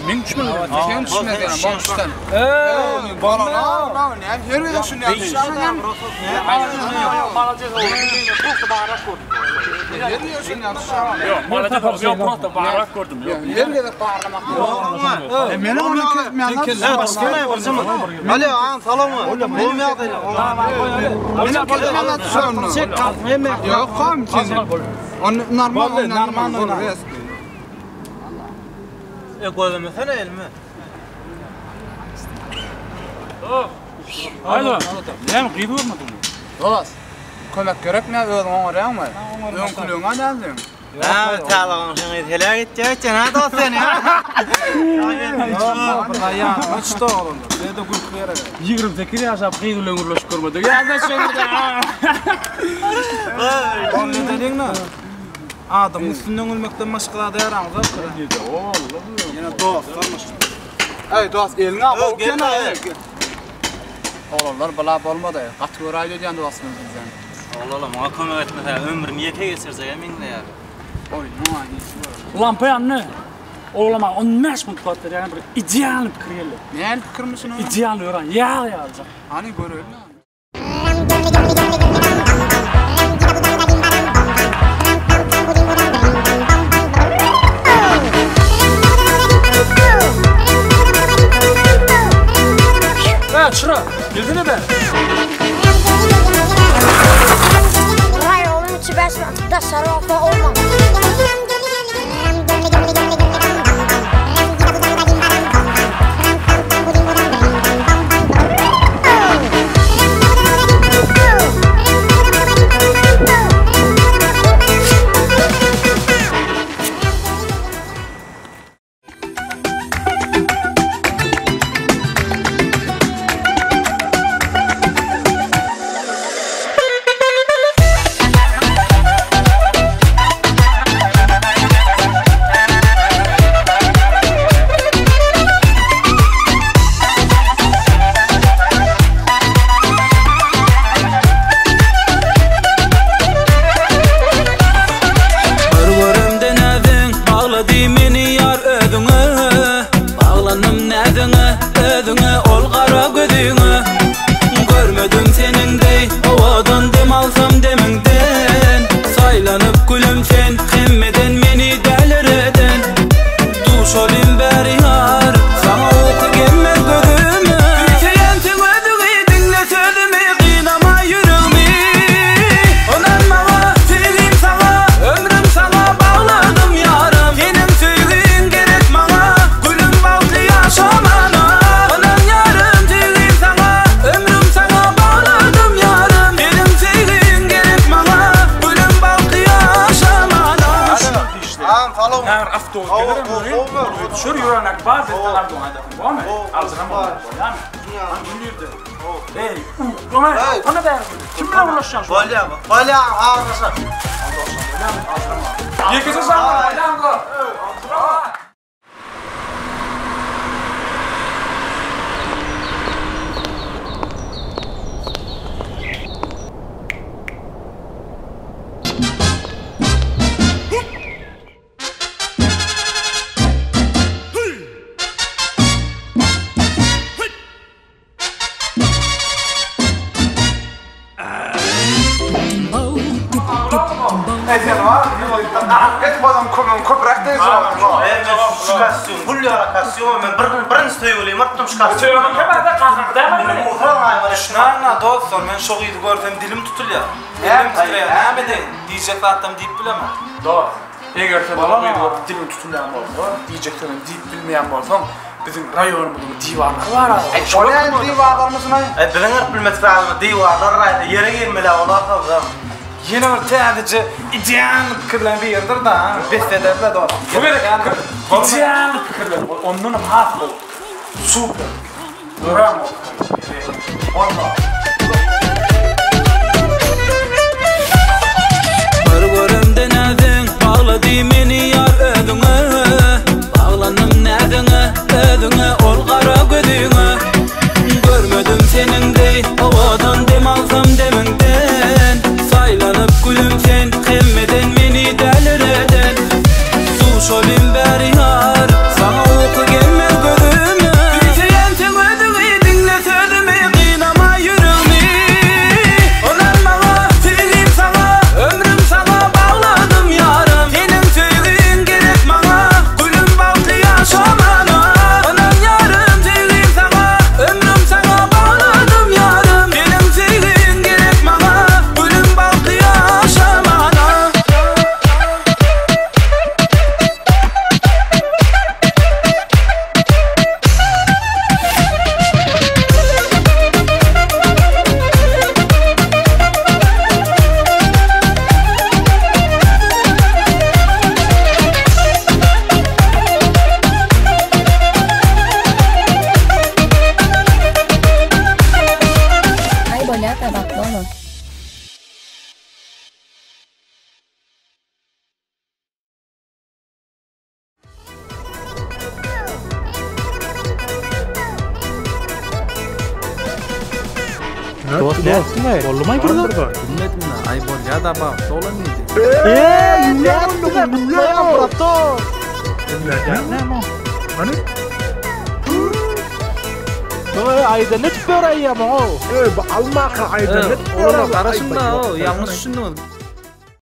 Men düşmedi. Sen düşmedi boştan. Bana ne? Yürü şunu ya. Yok, просто bağırarak gördüm. Yerine de bağırmak. Meni onu kesmeyenler. Ali ağam salamı. Olmayaq deyil. Meni kesmeyenler düşürün. Çek kalkma yemek. Yok kam kesin. Onu normal oynar. Koymasana elmi. Haydi. Hem qıydı vurmadı mı? Dolas. Kömek gerek mi? Özün oğrayan mı? Ön kulüğüne geldin. Ha, talağın şunu helak edeceksin ha dostum ya. Ya, kaçtı oğlum. Ne de gülküyere. 28 yaşap qıydı löngürleşip görmedi. Ya da söyledi. On ne dedin ne? Adam üstünden ölmekten başkala da yaramaz. Yine dostlarmış. Ey dost eline al. Oğlanlar balap olmadı. Qatgör aydı diyen dostumuz bizden. Oğlum, ona kömek etmese ömrünü yete geçirse emin de ya. Oy, ne var? Lampa yanını. Oğlama 15 minut katır yani bir ideal fikir geldi. Ne fikir misin o? İdeal öğren. Ya alacak. Hani görüyor. Çıra, bildin mi ben? Hayır, onun için ben da sarrafa olmam. Şur yuranak var, bettalar doğan da. Var mı? Ağzına var. Var mı? Hey, Ömer, ona da kim bilen ulaşacaksın? Balya ağrısı. Yekese sağlar, balyan go. Men şoq ýygy görsem dilim tutulýar. Dilim tutulýar. Näme de? Diýjek zatdan diýip bilemem. Doğru. Eger sen bana dilim tutulýan bolsa, diýjeklerini diýip bilmeýän bolsaň, bizim raýonumyzda diýwarlar bar. Şoňa diýwarlarmysyň? Bileňer bilmeksäňiz diýwarlar raýda ýere gelmeli olar da. Yine bir täze ideal pikirler berdir da, besederler da. Bu bir ideal pikirler. Ondan has bol. Super. Bravo. Onda. Görümde nädin bağladı meni yar ödüňe. Bağlanım nädine ödüňe ol gara gödüňe. Görmedim seningdey owadan dem alsam demingden. Saylanyp gülüm sen hemmeden meni dälireden. Su şolym bäri yar Dost ne ettin gayr? Olmay burada. Bilmedim lan. Ay bol ya da bak. Dolan mıydı? Ne ettin gayr? Brato. Ne mo? Hani? Ayda ne tutuyor ayya mı o? Alma ayda ne? Oğlum karışın da o. Yanlış düşündüm.